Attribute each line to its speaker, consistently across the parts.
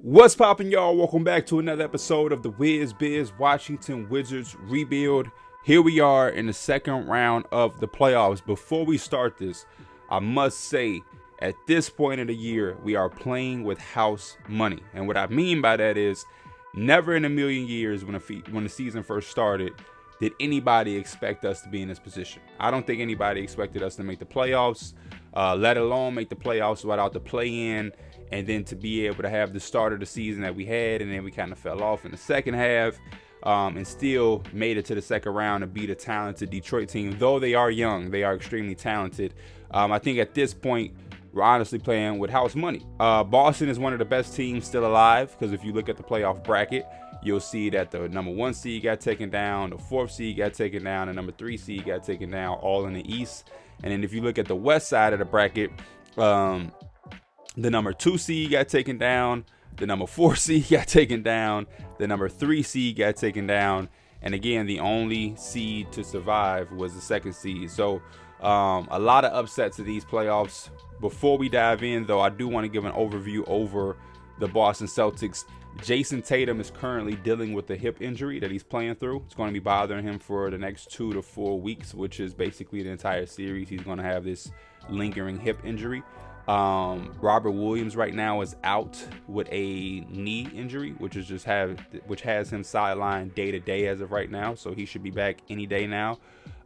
Speaker 1: What's poppin', y'all? Welcome back to another episode of the WizBiz Washington Wizards Rebuild. Here we are in the second round of the playoffs. Before we start this, I must say, at this point of the year, we are playing with house money. And what I mean by that is, never in a million years when the season first started did anybody expect us to be in this position. I don't think anybody expected us to make the playoffs, let alone make the playoffs without the play-in, and then to be able to have the start of the season that we had, and then we kind of fell off in the second half, and still made it to the second round and beat a talented Detroit team. Though they are young, they are extremely talented. I think at this point, we're honestly playing with house money. Boston is one of the best teams still alive, because if you look at the playoff bracket, you'll see that the number 1 seed got taken down, the 4th seed got taken down, the number 3 seed got taken down, all in the East. And then if you look at the west side of the bracket, the number 2 seed got taken down, the number 4 seed got taken down, the number 3 seed got taken down, and again, the only seed to survive was the 2nd seed. So a lot of upsets of these playoffs. Before we dive in, though, I do want to give an overview over the Boston Celtics. Jason Tatum is currently dealing with a hip injury that he's playing through. It's going to be bothering him for the next 2 to 4 weeks, which is basically the entire series. He's going to have this lingering hip injury. Robert Williams right now is out with a knee injury, which has him sidelined day to day as of right now. So he should be back any day now.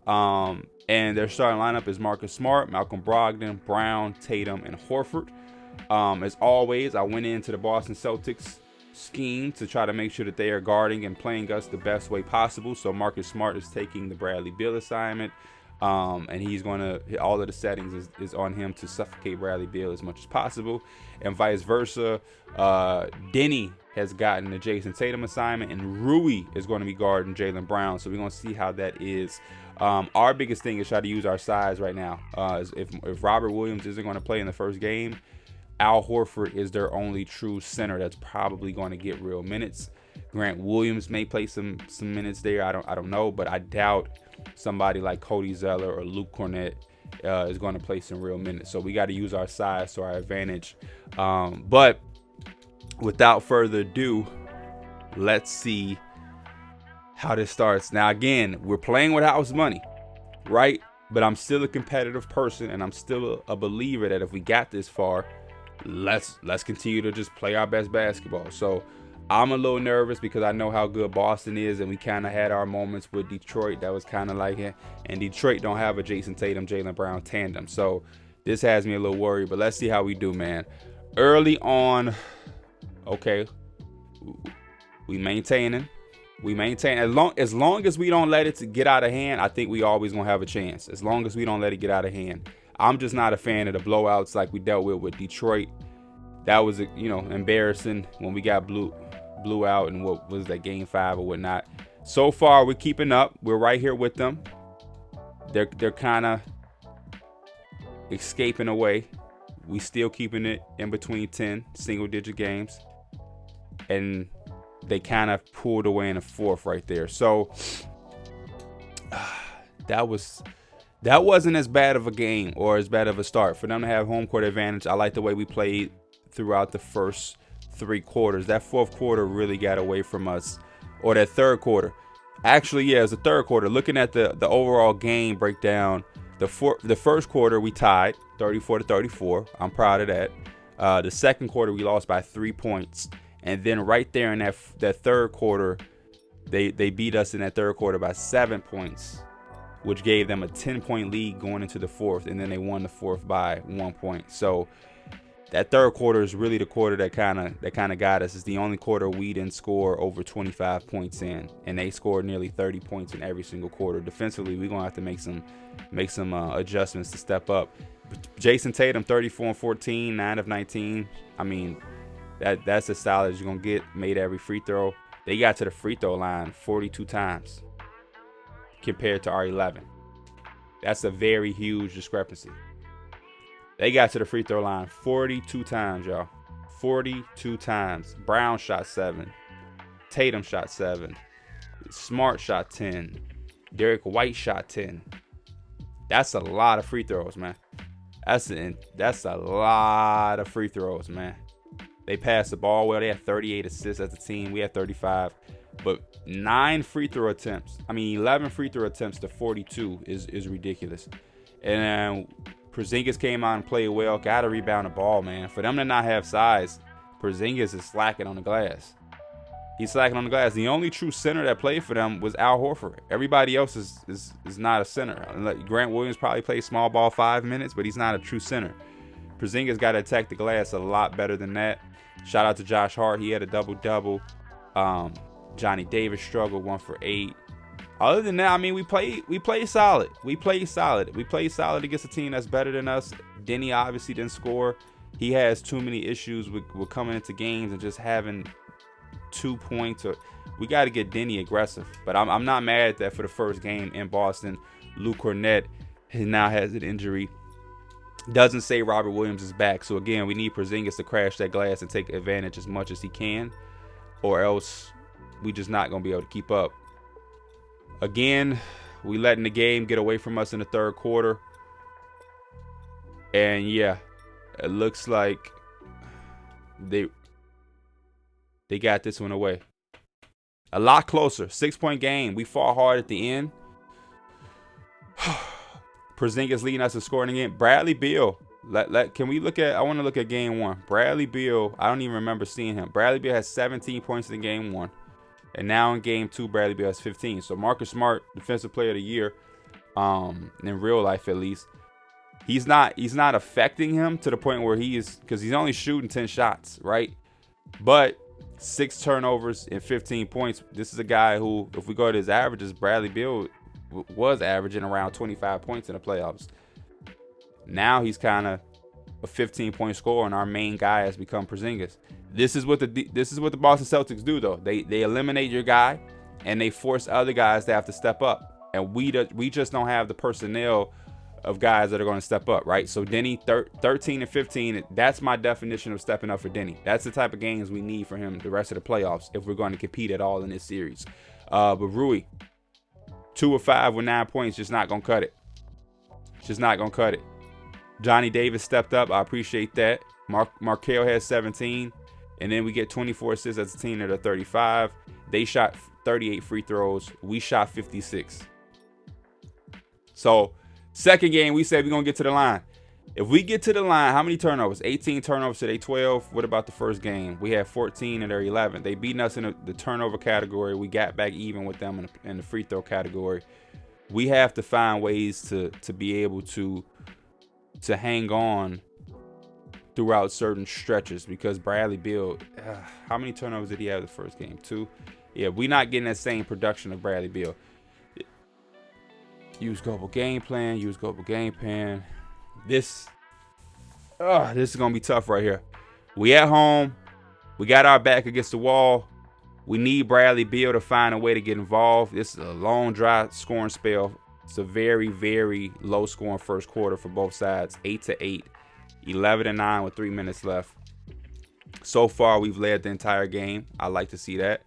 Speaker 1: And their starting lineup is Marcus Smart, Malcolm Brogdon, Brown, Tatum, and Horford. As always, I went into the Boston Celtics scheme to try to make sure that they are guarding and playing us the best way possible. So Marcus Smart is taking the Bradley Beal assignment. And he's going to, all of the settings is on him to suffocate Bradley Beal as much as possible, and vice versa. Denny has gotten the Jason Tatum assignment, and Rui is going to be guarding Jaylen Brown. So we're going to see how that is. Our biggest thing is try to use our size right now. If Robert Williams isn't going to play in the first game, Al Horford is their only true center that's probably going to get real minutes. Grant Williams may play some minutes there. I don't know, but I doubt somebody like Cody Zeller or Luke Cornett is going to play some real minutes. So we got to use our size to our advantage. But without further ado, let's see how this starts. Now, again, we're playing with house money, right? But I'm still a competitive person, and I'm still a believer that if we got this far, let's continue to just play our best basketball. So I'm a little nervous because I know how good Boston is, and we kind of had our moments with Detroit that was kind of like it. And Detroit don't have a Jason Tatum, Jaylen Brown tandem. So this has me a little worried, but let's see how we do, man. Early on, okay, we maintaining. As long as we don't let it get out of hand, I think we always going to have a chance. As long as we don't let it get out of hand. I'm just not a fan of the blowouts like we dealt with Detroit. That was, embarrassing when we got blew out in what was that, game 5 or whatnot. So far, we're keeping up. We're right here with them. They're kind of escaping away. We still keeping it in between 10 single-digit games. And they kind of pulled away in the 4th right there. So that wasn't as bad of a game or as bad of a start. For them to have home court advantage, I like the way we played throughout the first 3 quarters. That 4th quarter really got away from us, or that 3rd quarter. Actually, yeah, it was the 3rd quarter. Looking at the overall game breakdown, the 1st quarter we tied 34-34. I'm proud of that. The 2nd quarter we lost by 3 points, and then right there in that 3rd quarter, they beat us in that 3rd quarter by 7 points, which gave them a 10-point lead going into the 4th, and then they won the 4th by 1 point. So that 3rd quarter is really the quarter that kind of got us. It's the only quarter we didn't score over 25 points in, and they scored nearly 30 points in every single quarter. Defensively, we're gonna have to make some adjustments to step up. Jason Tatum, 34 and 14, 9 of 19. I mean, that's as solid as you're gonna get. Made every free throw. They got to the free throw line 42 times compared to our 11. That's a very huge discrepancy. They got to the free throw line 42 times, y'all. 42 times. Brown shot 7. Tatum shot 7. Smart shot 10. Derek White shot 10. That's a lot of free throws, man. That's a lot of free throws, man. They passed the ball well. They had 38 assists as a team. We had 35. But 11 free throw attempts to 42 is ridiculous. And Porzingis came out and played well. Got to rebound the ball, man. For them to not have size, Porzingis is slacking on the glass. He's slacking on the glass. The only true center that played for them was Al Horford. Everybody else is not a center. Grant Williams probably played small ball 5 minutes, but he's not a true center. Porzingis got to attack the glass a lot better than that. Shout out to Josh Hart. He had a double-double. Johnny Davis struggled 1 for 8. Other than that, I mean, we played solid. We played solid against a team that's better than us. Denny obviously didn't score. He has too many issues with coming into games and just having 2 points. We got to get Denny aggressive. But I'm not mad at that for the first game in Boston. Luke Cornett now has an injury. Doesn't say Robert Williams is back. So, again, we need Porzingis to crash that glass and take advantage as much as he can. Or else we just not going to be able to keep up. Again, we letting the game get away from us in the third quarter. And, yeah, it looks like they got this one away. A lot closer. 6-point game. We fought hard at the end. Porzingis leading us in scoring again. Bradley Beal. Can we look at? I want to look at game 1. Bradley Beal. I don't even remember seeing him. Bradley Beal has 17 points in game 1, and now in game 2, Bradley Beal has 15. So Marcus Smart, Defensive Player of the Year, in real life at least. He's not affecting him to the point where he is, because he's only shooting 10 shots, right? But 6 turnovers and 15 points. This is a guy who, if we go to his averages, Bradley Beal was averaging around 25 points in the playoffs. Now he's kind of a 15-point scorer, and our main guy has become Porzingis. This is what the Boston Celtics do, though. They eliminate your guy, and they force other guys to have to step up. And we just don't have the personnel of guys that are going to step up, right? So Denny, 13 and 15, that's my definition of stepping up for Denny. That's the type of games we need for him the rest of the playoffs if we're going to compete at all in this series. But Rui, 2 of 5 with 9 points, just not going to cut it. Just not going to cut it. Johnny Davis stepped up. I appreciate that. Markelle has 17. And then we get 24 assists as a team at a 35. They shot 38 free throws. We shot 56. So, second game, we said we're going to get to the line. If we get to the line, how many turnovers? 18 turnovers to their 12. What about the first game? We had 14 and their 11. They beaten us in the turnover category. We got back even with them in the free throw category. We have to find ways to be able to hang on throughout certain stretches, because Bradley Beal, how many turnovers did he have the first game? 2. Yeah, we're not getting that same production of Bradley Beal. Use global game plan. This is going to be tough right here. We at home. We got our back against the wall. We need Bradley Beal to find a way to get involved. This is a long, dry scoring spell. It's a very, very low scoring first quarter for both sides. 8-8, 11-9 with 3 minutes left. So far, we've led the entire game. I like to see that.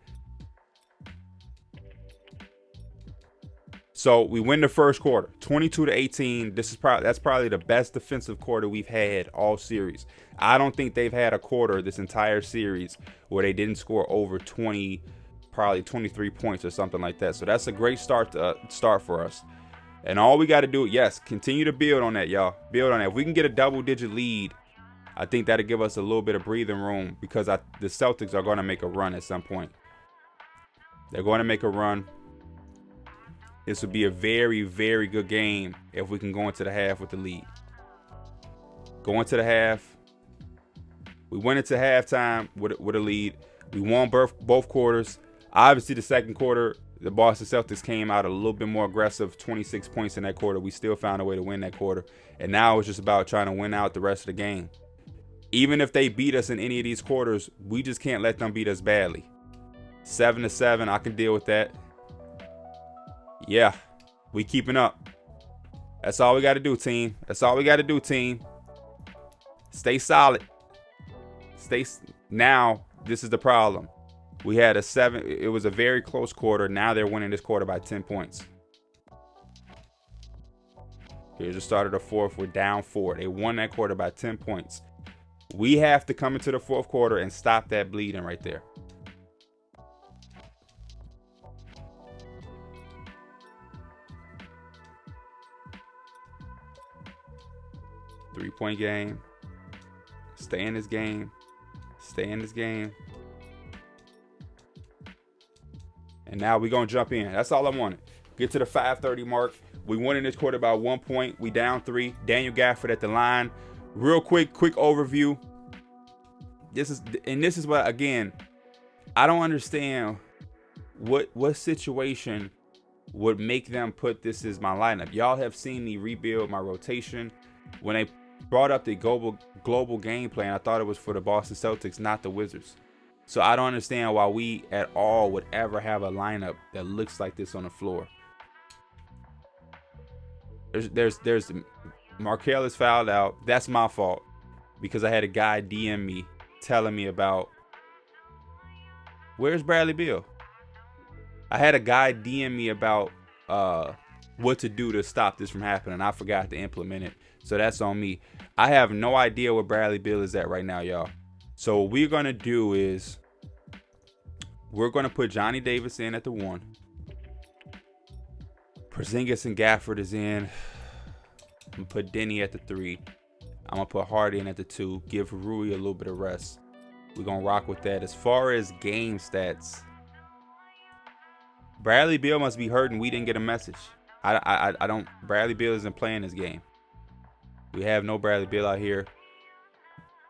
Speaker 1: So we win the first quarter, 22-18. That's probably the best defensive quarter we've had all series. I don't think they've had a quarter this entire series where they didn't score over 20, probably 23 points or something like that. So that's a great start for us. And all we got to do, yes, continue to build on that, y'all. Build on that. If we can get a double-digit lead, I think that'll give us a little bit of breathing room, because the Celtics are going to make a run at some point. They're going to make a run. This would be a very, very good game if we can go into the half with the lead. Go into the half. We went into halftime with a lead. We won both quarters. Obviously, the second quarter, the Boston Celtics came out a little bit more aggressive, 26 points in that quarter. We still found a way to win that quarter. And now it's just about trying to win out the rest of the game. Even if they beat us in any of these quarters, we just can't let them beat us badly. 7-7, I can deal with that. Yeah, we keeping up. That's all we got to do, team. Stay solid. Now, this is the problem. We had it was a very close quarter. Now they're winning this quarter by 10 points. Here's the start of the fourth. We're down 4. They won that quarter by 10 points. We have to come into the fourth quarter and stop that bleeding right there. Three-point game. Stay in this game. Stay in this game. And now we're going to jump in. That's all I wanted. Get to the 5:30 mark. We won in this quarter by 1 point. We down 3. Daniel Gafford at the line. Real quick overview. This is what, again, I don't understand what situation would make them put this as my lineup. Y'all have seen me rebuild my rotation. When they brought up the global game plan, I thought it was for the Boston Celtics, not the Wizards. So I don't understand why we at all would ever have a lineup that looks like this on the floor. There's Markelle is fouled out. That's my fault because I had a guy DM me telling me about where's Bradley Beal. I had a guy DM me about what to do to stop this from happening. I forgot to implement it, so that's on me. I have no idea where Bradley Beal is at right now, y'all. So what we're gonna do is we're gonna put Johnny Davis in at the 1. Porzingis and Gafford is in. I'm gonna put Denny at the 3. I'm gonna put Hardy in at the 2. Give Rui a little bit of rest. We're gonna rock with that. As far as game stats, Bradley Beal must be hurt and we didn't get a message. I don't. Bradley Beal isn't playing this game. We have no Bradley Beal out here.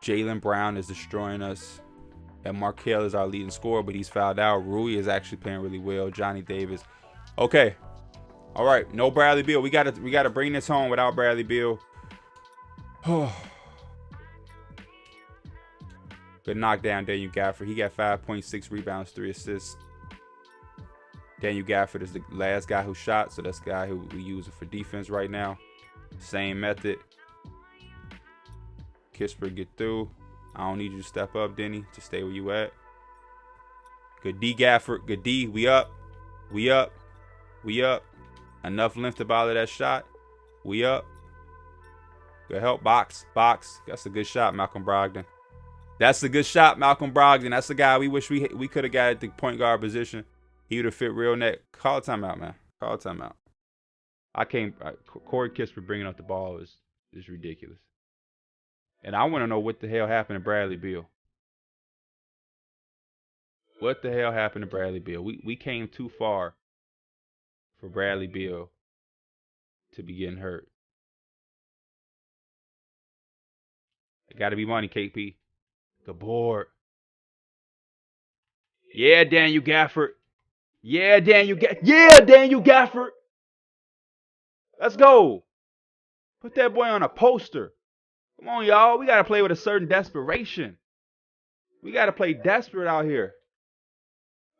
Speaker 1: Jaylen Brown is destroying us. And Markelle is our leading scorer, but he's fouled out. Rui is actually playing really well. Johnny Davis. Okay. All right. No Bradley Beal. We gotta bring this home without Bradley Beal. Good knockdown, Daniel Gafford. He got 5.6 rebounds, 3 assists. Daniel Gafford is the last guy who shot, so that's the guy who we use for defense right now. Same method. Kispert get through. I don't need you to step up, Denny. Just stay where you at. Good D, Gafford. Good D. We up. We up. We up. Enough length to bother that shot. We up. Good help. Box. Box. That's a good shot, Malcolm Brogdon. That's a good shot, Malcolm Brogdon. That's the guy we wish we could have got at the point guard position. He would have fit real net. Call a timeout, man. Call a timeout. Corey Kispert bringing up the ball is ridiculous. And I want to know what the hell happened to Bradley Beal. What the hell happened to Bradley Beal? We came too far for Bradley Beal to be getting hurt. It got to be money, KP. Good board. Yeah, Daniel Gafford. Yeah, Daniel Gafford. Let's go. Put that boy on a poster. Come on, y'all. We got to play with a certain desperation. We got to play desperate out here.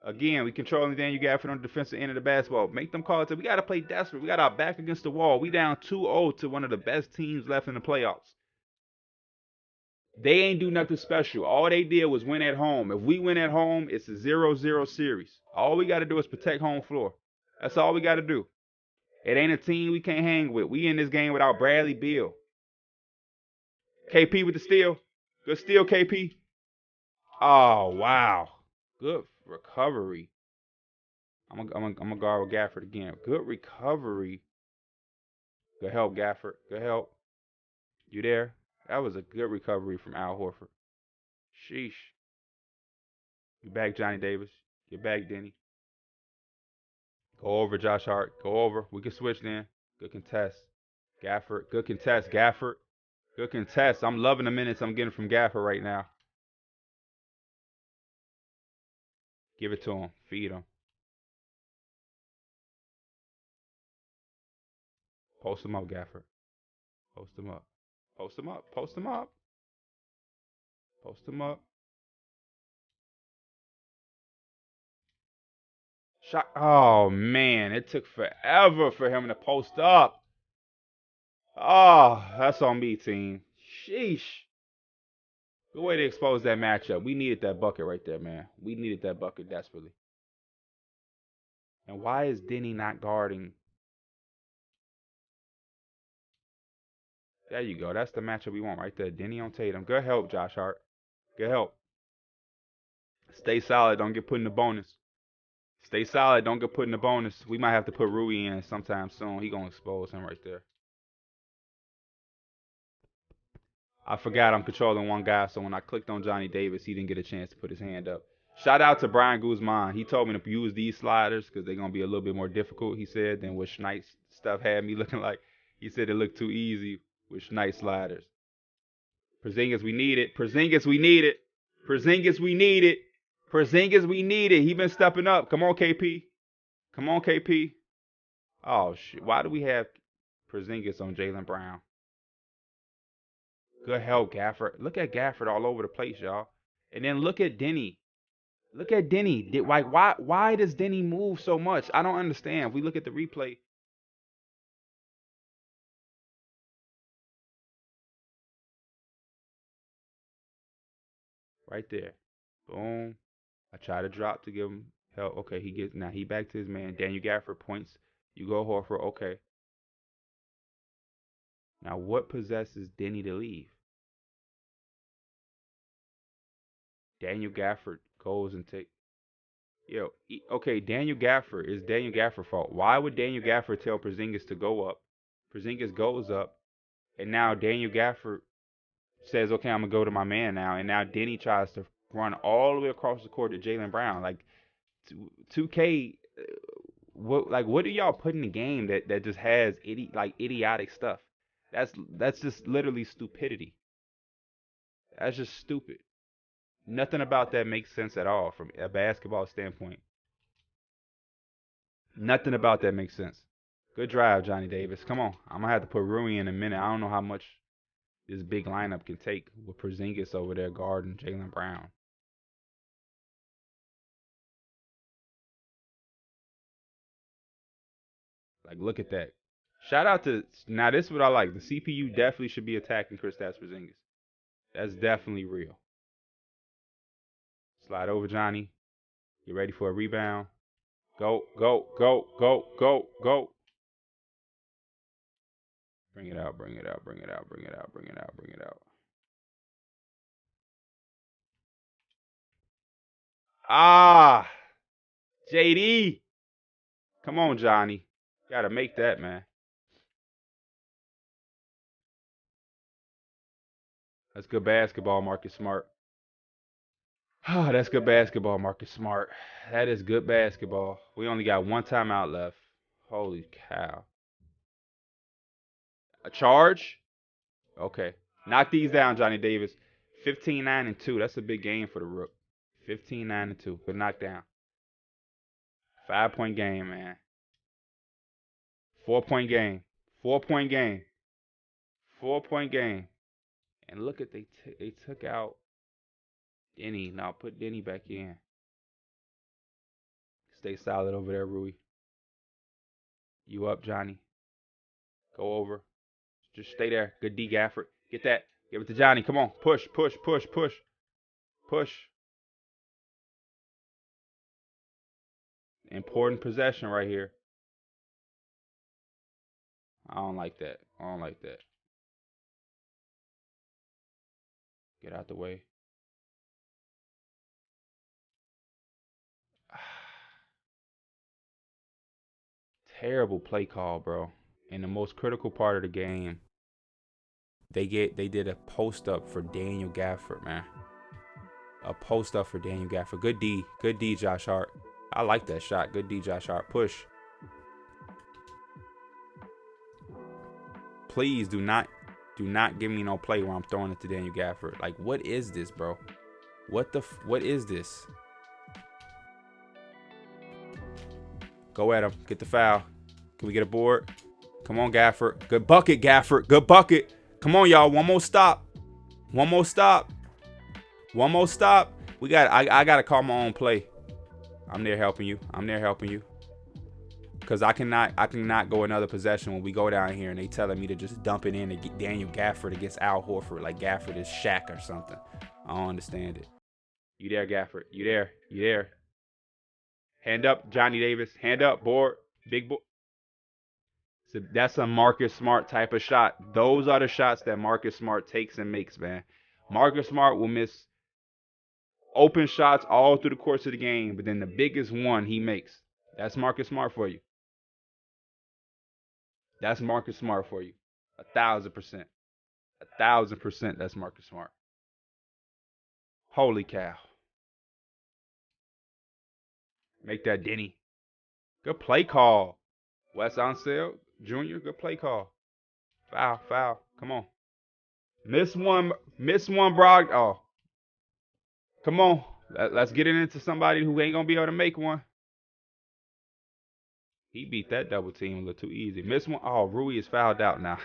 Speaker 1: Again, we controlling Daniel Gafford on the defensive end of the basketball. Make them call it. We got to play desperate. We got our back against the wall. We down 2-0 to one of the best teams left in the playoffs. They ain't do nothing special. All they did was win at home. If we win at home, it's a 0-0 series. All we got to do is protect home floor. That's all we got to do. It ain't a team we can't hang with. We in this game without Bradley Beal. KP with the steal. Good steal, KP. Oh, wow. Good recovery. I'm gonna guard with Gafford again. Good recovery. Good help, Gafford. Good help. You there? That was a good recovery from Al Horford. Sheesh. Get back, Johnny Davis. Get back, Denny. Go over, Josh Hart. Go over. We can switch then. Good contest. Gafford. Good contest, Gafford. Good contest. I'm loving the minutes I'm getting from Gafford right now. Give it to him. Feed him. Post him up, Gafford. Post him up. Post him up. Post him up. Post him up. Shot. Oh, man. It took forever for him to post up. Oh, that's on me, team. Sheesh. Good way to expose that matchup. We needed that bucket right there, man. We needed that bucket desperately. And why is Denny not guarding? There you go. That's the matchup we want right there. Denny on Tatum. Good help, Josh Hart. Good help. Stay solid. Don't get put in the bonus. Stay solid. Don't get put in the bonus. We might have to put Rui in sometime soon. He gonna expose him right there. I forgot I'm controlling one guy, so when I clicked on Johnny Davis, he didn't get a chance to put his hand up. Shout out to Brian Guzman. He told me to use these sliders because they're gonna be a little bit more difficult, he said, than what Schneid's stuff had me looking like. He said it looked too easy with Schneid sliders. Porzingis, we need it. Porzingis, we need it. Porzingis, we need it. Porzingis, we need it. He been stepping up. Come on, KP. Come on, KP. Oh shit! Why do we have Porzingis on Jaylen Brown? Good help, Gafford. Look at Gafford all over the place, y'all. And then look at Denny. Look at Denny. Like, why does Denny move so much? I don't understand. If we look at the replay, right there. Boom. I try to drop to give him help. Okay, he back to his man. Daniel Gafford points. You go Horford. Okay. Now what possesses Denny to leave? Daniel Gafford goes and take. Okay, Daniel Gafford is Daniel Gafford's fault. Why would Daniel Gafford tell Porzingis to go up? Porzingis goes up, and now Daniel Gafford says, "Okay, I'm gonna go to my man now." And now Denny tries to run all the way across the court to Jaylen Brown. Like 2K, what do y'all put in the game that just has idiotic stuff? That's just literally stupidity. That's just stupid. Nothing about that makes sense at all from a basketball standpoint. Nothing about that makes sense. Good drive, Johnny Davis. Come on. I'm going to have to put Rui in a minute. I don't know how much this big lineup can take with Porzingis over there guarding Jaylen Brown. Like, look at that. Shout out to, now this is what I like. The CPU definitely should be attacking Kristaps Porzingis. That's definitely real. Slide over, Johnny. Get ready for a rebound. Go, go, go, go, go, go. Bring it out, bring it out, bring it out, bring it out, bring it out, bring it out. Ah, JD. Come on, Johnny. Gotta make that, man. That's good basketball, Marcus Smart. Ah, that's good basketball, Marcus Smart. That is good basketball. We only got one timeout left. Holy cow. A charge? Okay. Knock these down, Johnny Davis. 15-9-2. That's a big game for the Rook. 15-9-2. Good knockdown. 5-point game, man. 4-point game. 4-point game. 4-point game. And look at they took out Denny. Now put Denny back in. Stay solid over there, Rui. You up, Johnny. Go over. Just stay there. Good D Gafford. Get that. Give it to Johnny. Come on. Push, push, push, push. Push. Important possession right here. I don't like that. I don't like that. Get out the way. Terrible play call, bro. In the most critical part of the game, they did a post up for Daniel Gafford, man. A post up for Daniel Gafford. Good D. Good D, Josh Hart. I like that shot. Good D, Josh Hart. Push. Please do not give me no play where I'm throwing it to Daniel Gafford. Like, what is this, bro? What is this? Go at him. Get the foul. Can we get a board? Come on, Gafford. Good bucket, Gafford. Good bucket. Come on, y'all. One more stop. One more stop. One more stop. I gotta call my own play. I'm there helping you. I'm there helping you. Because I cannot go another possession when we go down here and they telling me to just dump it in to get Daniel Gafford against Al Horford. Like Gafford is Shaq or something. I don't understand it. You there, Gafford. You there. You there. Hand up, Johnny Davis. Hand up, board. Big board. So that's a Marcus Smart type of shot. Those are the shots that Marcus Smart takes and makes, man. Marcus Smart will miss open shots all through the course of the game, but then the biggest one he makes. That's Marcus Smart for you. That's Marcus Smart for you. 1,000%. 1,000% that's Marcus Smart. Holy cow. Make that Denny. Good play call. Wes Unseld Jr., good play call. Foul. Come on. Miss one, Brog. Oh, come on. Let's get it into somebody who ain't going to be able to make one. He beat that double team a little too easy. Miss one. Oh, Rui is fouled out now.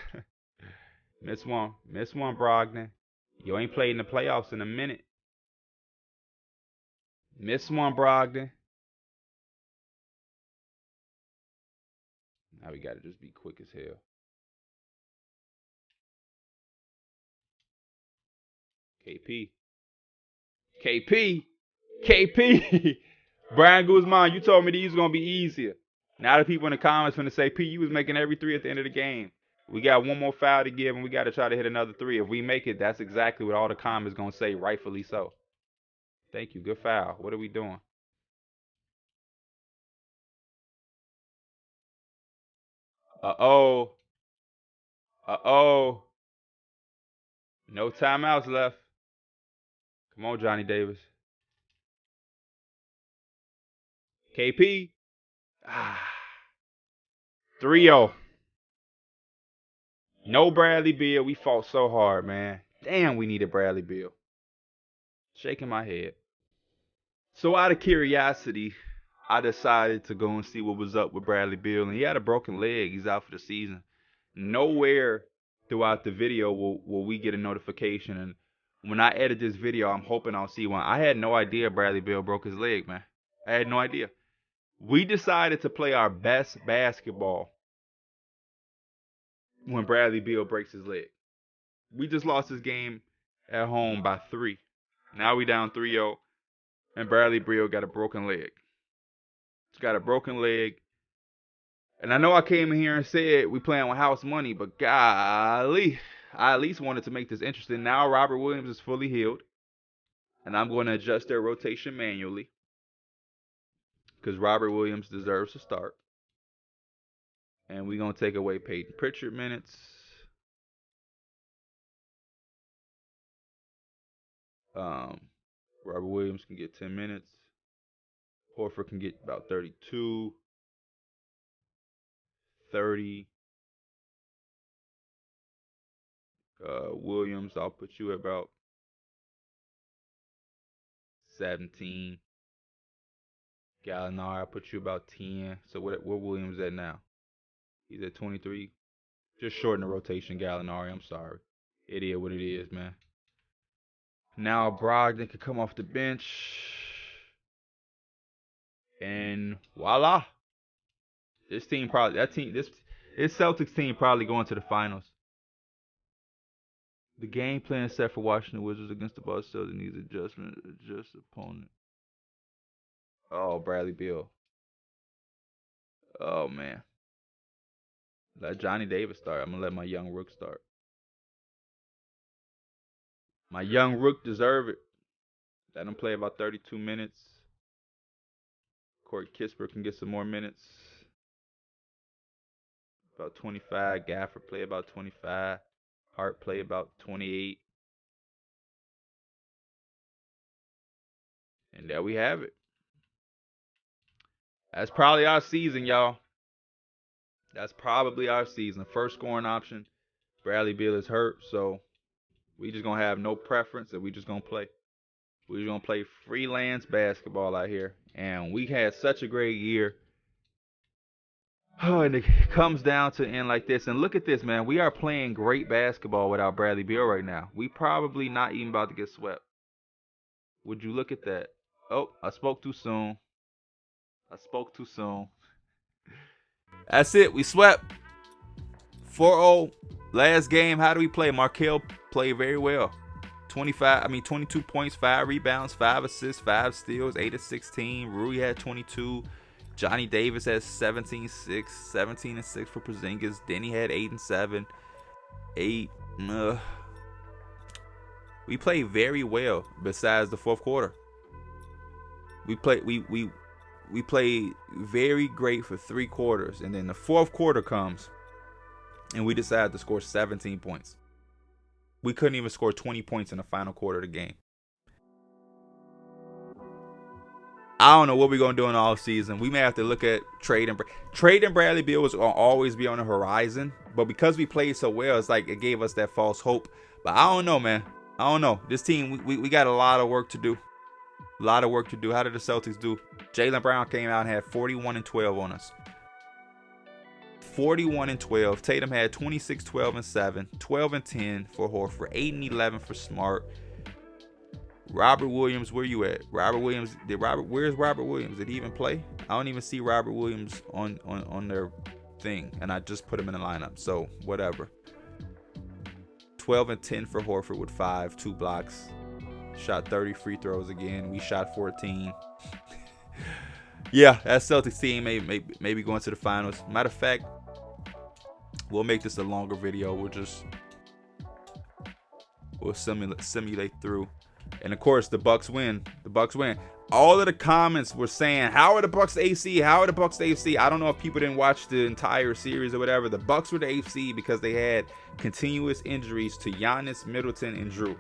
Speaker 1: Miss one, Brogdon. You ain't played in the playoffs in a minute. Miss one, Brogdon. Now we got to just be quick as hell. KP. Brian Guzman, you told me these were going to be easier. Now the people in the comments going to say, P, you was making every three at the end of the game. We got one more foul to give, and we got to try to hit another three. If we make it, that's exactly what all the comments going to say, rightfully so. Thank you. Good foul. What are we doing? Uh-oh. No timeouts left. Come on, Johnny Davis. KP. 3-0. No Bradley Beal. We fought so hard, man. Damn, we needed Bradley Beal. Shaking my head. So out of curiosity, I decided to go and see what was up with Bradley Beal. And he had a broken leg. He's out for the season. Nowhere throughout the video will we get a notification. And when I edit this video, I'm hoping I'll see one. I had no idea Bradley Beal broke his leg, man. I had no idea. We decided to play our best basketball when Bradley Beal breaks his leg. We just lost this game at home by 3. Now we down 3-0, and Bradley Beal got a broken leg. He's got a broken leg. And I know I came in here and said we playing with house money, but golly, I at least wanted to make this interesting. Now Robert Williams is fully healed, and I'm going to adjust their rotation manually because Robert Williams deserves to start. And we're going to take away Peyton Pritchard minutes. Robert Williams can get 10 minutes. Horford can get about 32, 30. Williams, I'll put you at about 17. Gallinari, I'll put you about 10. So where Williams at now? He's at 23. Just shorten the rotation, Gallinari. I'm sorry. It is what it is, man. Now Brogdon can come off the bench. And voila. This Celtics team probably going to the finals. The game plan set for Washington Wizards against the Boston Celtics needs adjustment. Adjust opponent. Oh, Bradley Beal. Oh, man. Let Johnny Davis start. I'm going to let my young rook start. My young rook deserve it. Let him play about 32 minutes. Corey Kispert can get some more minutes. About 25. Gafford play about 25. Hart play about 28. And there we have it. That's probably our season, y'all. That's probably our season. First scoring option. Bradley Beal is hurt, so we just going to have no preference and we just going to play. We're just going to play freelance basketball out here. And we had such a great year. Oh, and it comes down to end like this. And look at this, man. We are playing great basketball without Bradley Beal right now. We probably not even about to get swept. Would you look at that? Oh, I spoke too soon. That's it. We swept. 4-0. Last game, how do we play? Markelle played very well. 22 points, 5 rebounds, 5 assists, 5 steals, 8 of 16. Rui had 22. Johnny Davis had 17-6, 17-6 for Porzingis. Denny had 8-7, 8. We played very well. Besides the fourth quarter, we played very great for 3 quarters, and then the fourth quarter comes, and we decided to score 17 points. We couldn't even score 20 points in the final quarter of the game. I don't know what we're going to do in the offseason. We may have to look at trading Bradley Beal was going to always be on the horizon. But because we played so well, it's like it gave us that false hope. But I don't know, man. I don't know. This team, we got a lot of work to do. A lot of work to do. How did the Celtics do? Jaylen Brown came out and had 41 and 12 on us. 41 and 12. Tatum had 26, 12 and 7. 12 and 10 for Horford. 8 and 11 for Smart. Robert Williams, where you at? Robert Williams, where's Robert Williams? Did he even play? I don't even see Robert Williams on their thing, and I just put him in the lineup, so whatever. 12 and 10 for Horford with 5, 2 blocks. Shot 30 free throws again. We shot 14. Yeah, that Celtics team maybe going to the finals. Matter of fact, we'll make this a longer video. We'll simulate through. And of course, the Bucks win. The Bucks win. All of the comments were saying, "How are the Bucks the AFC? How are the Bucks the AFC?" I don't know if people didn't watch the entire series or whatever. The Bucks were the AFC because they had continuous injuries to Giannis, Middleton, and Drew.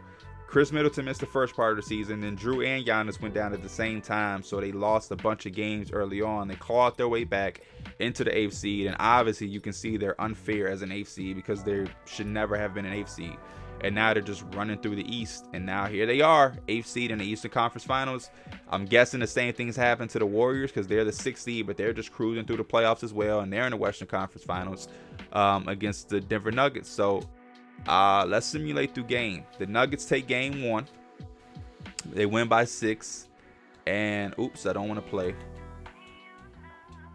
Speaker 1: Chris Middleton missed the first part of the season. Then Drew and Giannis went down at the same time, so they lost a bunch of games early on. They clawed their way back into the AFC, and obviously you can see they're unfair as an AFC because they should never have been an AFC. And now they're just running through the East. And now here they are, 8th seed in the Eastern Conference Finals. I'm guessing the same things happened to the Warriors because they're the 6th seed, but they're just cruising through the playoffs as well. And they're in the Western Conference Finals against the Denver Nuggets. So let's simulate through game. The Nuggets take game 1. They win by 6. And oops, I don't want to play.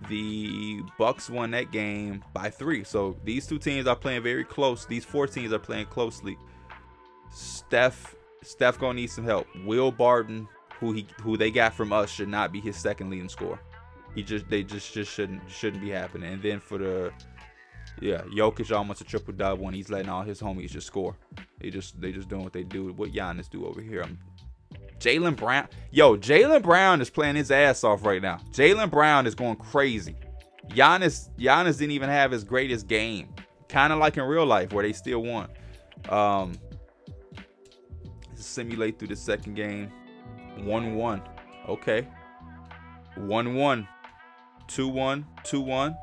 Speaker 1: The Bucks won that game by 3. So these two teams are playing very close. These 4 teams are playing closely. Steph gonna need some help. Will Barton, who they got from us, should not be his second leading scorer. They just shouldn't be happening. And then for the Jokic almost a triple double, and he's letting all his homies just score. They just doing what they do. What Giannis do over here. Jaylen Brown. Jaylen Brown is playing his ass off right now. Jaylen Brown is going crazy. Giannis didn't even have his greatest game. Kind of like in real life where they still won. Simulate through the second game. 1-1. Okay. 1-1. 2-1. 2-1.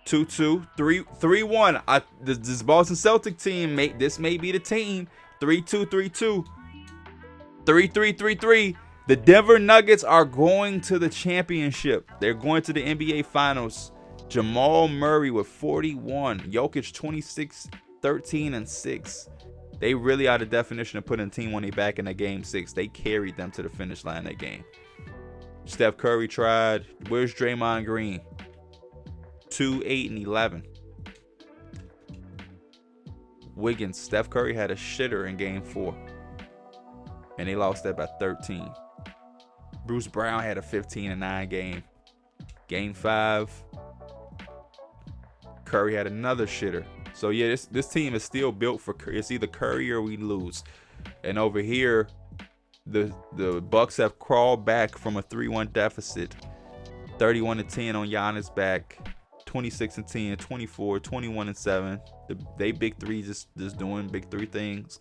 Speaker 1: 2-2. 3-1. This Boston Celtic team, this may be the team. 3-2. 3-2. 3-3. 3-3. The Denver Nuggets are going to the championship. They're going to the NBA Finals. Jamal Murray with 41. Jokic 26, 13, and 6. They really are the definition of putting a team on their back in that game 6. They carried them to the finish line that game. Steph Curry tried. Where's Draymond Green? 2, 8, and 11. Wiggins. Steph Curry had a shitter in game 4. And they lost that by 13. Bruce Brown had a 15 and 9 game. Game 5. Curry had another shitter. So yeah, this team is still built for Curry. It's either Curry or we lose. And over here, the Bucks have crawled back from a 3-1 deficit. 31-10 on Giannis back. 26-10, 24, 21-7. They big three just doing big 3 things.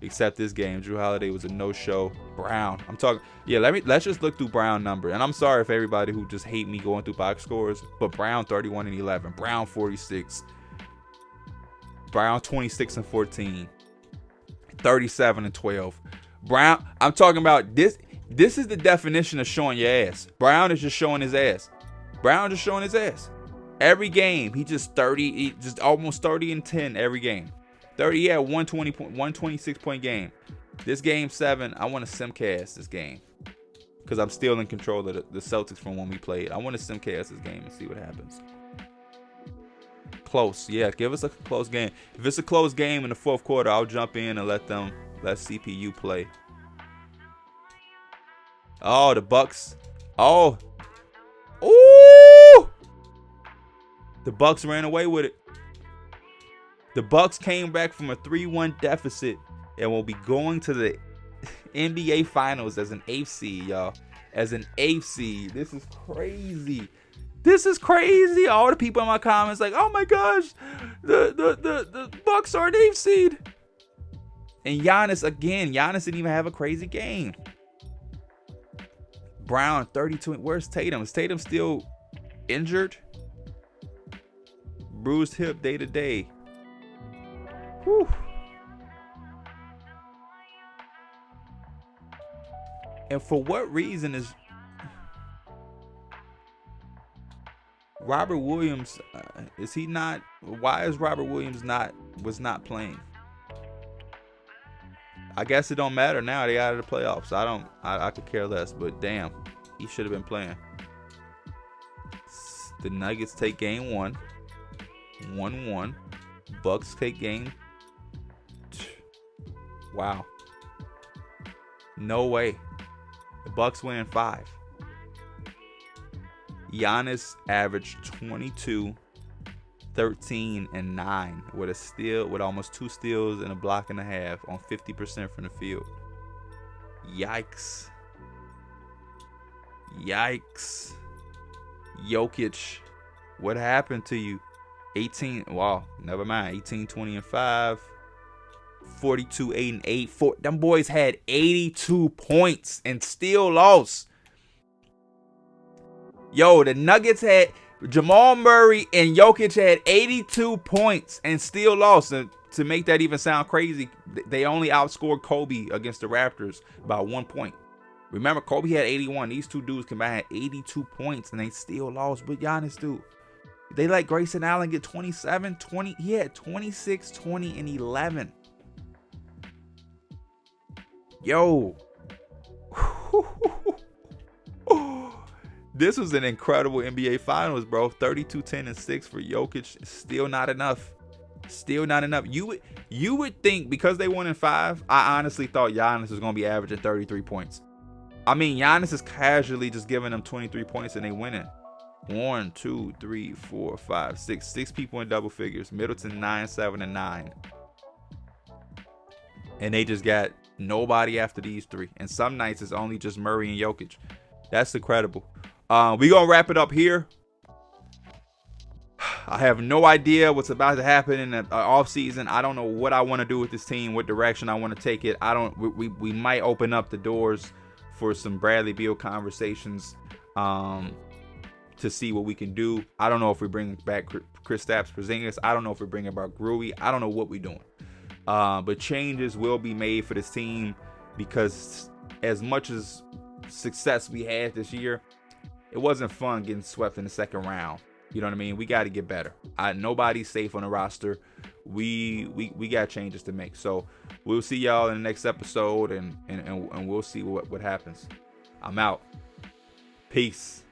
Speaker 1: Except this game, Drew Holiday was a no-show. Brown, I'm talking. Yeah, let's just look through Brown number. And I'm sorry for everybody who just hate me going through box scores, but Brown 31 and 11, Brown 46, Brown 26 and 14, 37 and 12. Brown, I'm talking about this. This is the definition of showing your ass. Brown is just showing his ass. Brown just showing his ass. Every game, he just almost 30 and 10 every game. 30, yeah, 126 point game. This game 7, I want to simcast this game because I'm still in control of the Celtics from when we played. I want to simcast this game and see what happens. Close, yeah, give us a close game. If it's a close game in the fourth quarter, I'll jump in and let CPU play. Oh, the Bucks. Oh, The Bucks ran away with it. The Bucks came back from a 3-1 deficit and will be going to the NBA Finals as an 8th seed, y'all. As an 8th seed. This is crazy. This is crazy. All the people in my comments like, oh my gosh, the Bucks are an 8th seed. And Giannis didn't even have a crazy game. Brown, 32. Where's Tatum? Is Tatum still injured? Bruised hip day to day. Whew. And for what reason is Robert Williams, is he not? Why is Robert Williams was not playing? I guess it don't matter now. They out of the playoffs. I could care less. But damn, he should have been playing. The Nuggets take game 1. 1-1. Bucks take game. Wow. No way. The Bucks win in 5. Giannis averaged 22, 13, and 9 with almost 2 steals and a block and a half on 50% from the field. Yikes. Jokic, what happened to you? 18, wow, never mind. 18, 20, and 5. 42, 8, and 8. Them boys had 82 points and still lost. Yo, the Nuggets had Jamal Murray and Jokic had 82 points and still lost. And to make that even sound crazy, they only outscored Kobe against the Raptors by 1 point. Remember, Kobe had 81. These two dudes combined had 82 points and they still lost. But Giannis, dude, they let Grayson Allen get 27, 20. He had 26, 20, and 11. Yo. This was an incredible NBA Finals, bro. 32, 10, and 6 for Jokic. Still not enough. You would think because they won in 5, I honestly thought Giannis was going to be averaging 33 points. I mean, Giannis is casually just giving them 23 points and they winning. 1, 2, 3, 4, 5, 6. 6 people in double figures. Middleton 9, 7, and 9. And they just got nobody after these 3. And some nights it's only just Murray and Jokic. That's incredible. We're going to wrap it up here. I have no idea what's about to happen in the offseason. I don't know what I want to do with this team, what direction I want to take it. We might open up the doors for some Bradley Beal conversations to see what we can do. I don't know if we bring back Kristaps Porzingis. I don't know if we bring back Rui. I don't know what we're doing. But changes will be made for this team because as much as success we had this year, it wasn't fun getting swept in the second round. You know what I mean? We got to get better. Nobody's safe on the roster. We got changes to make. So we'll see y'all in the next episode, and we'll see what happens. I'm out. Peace.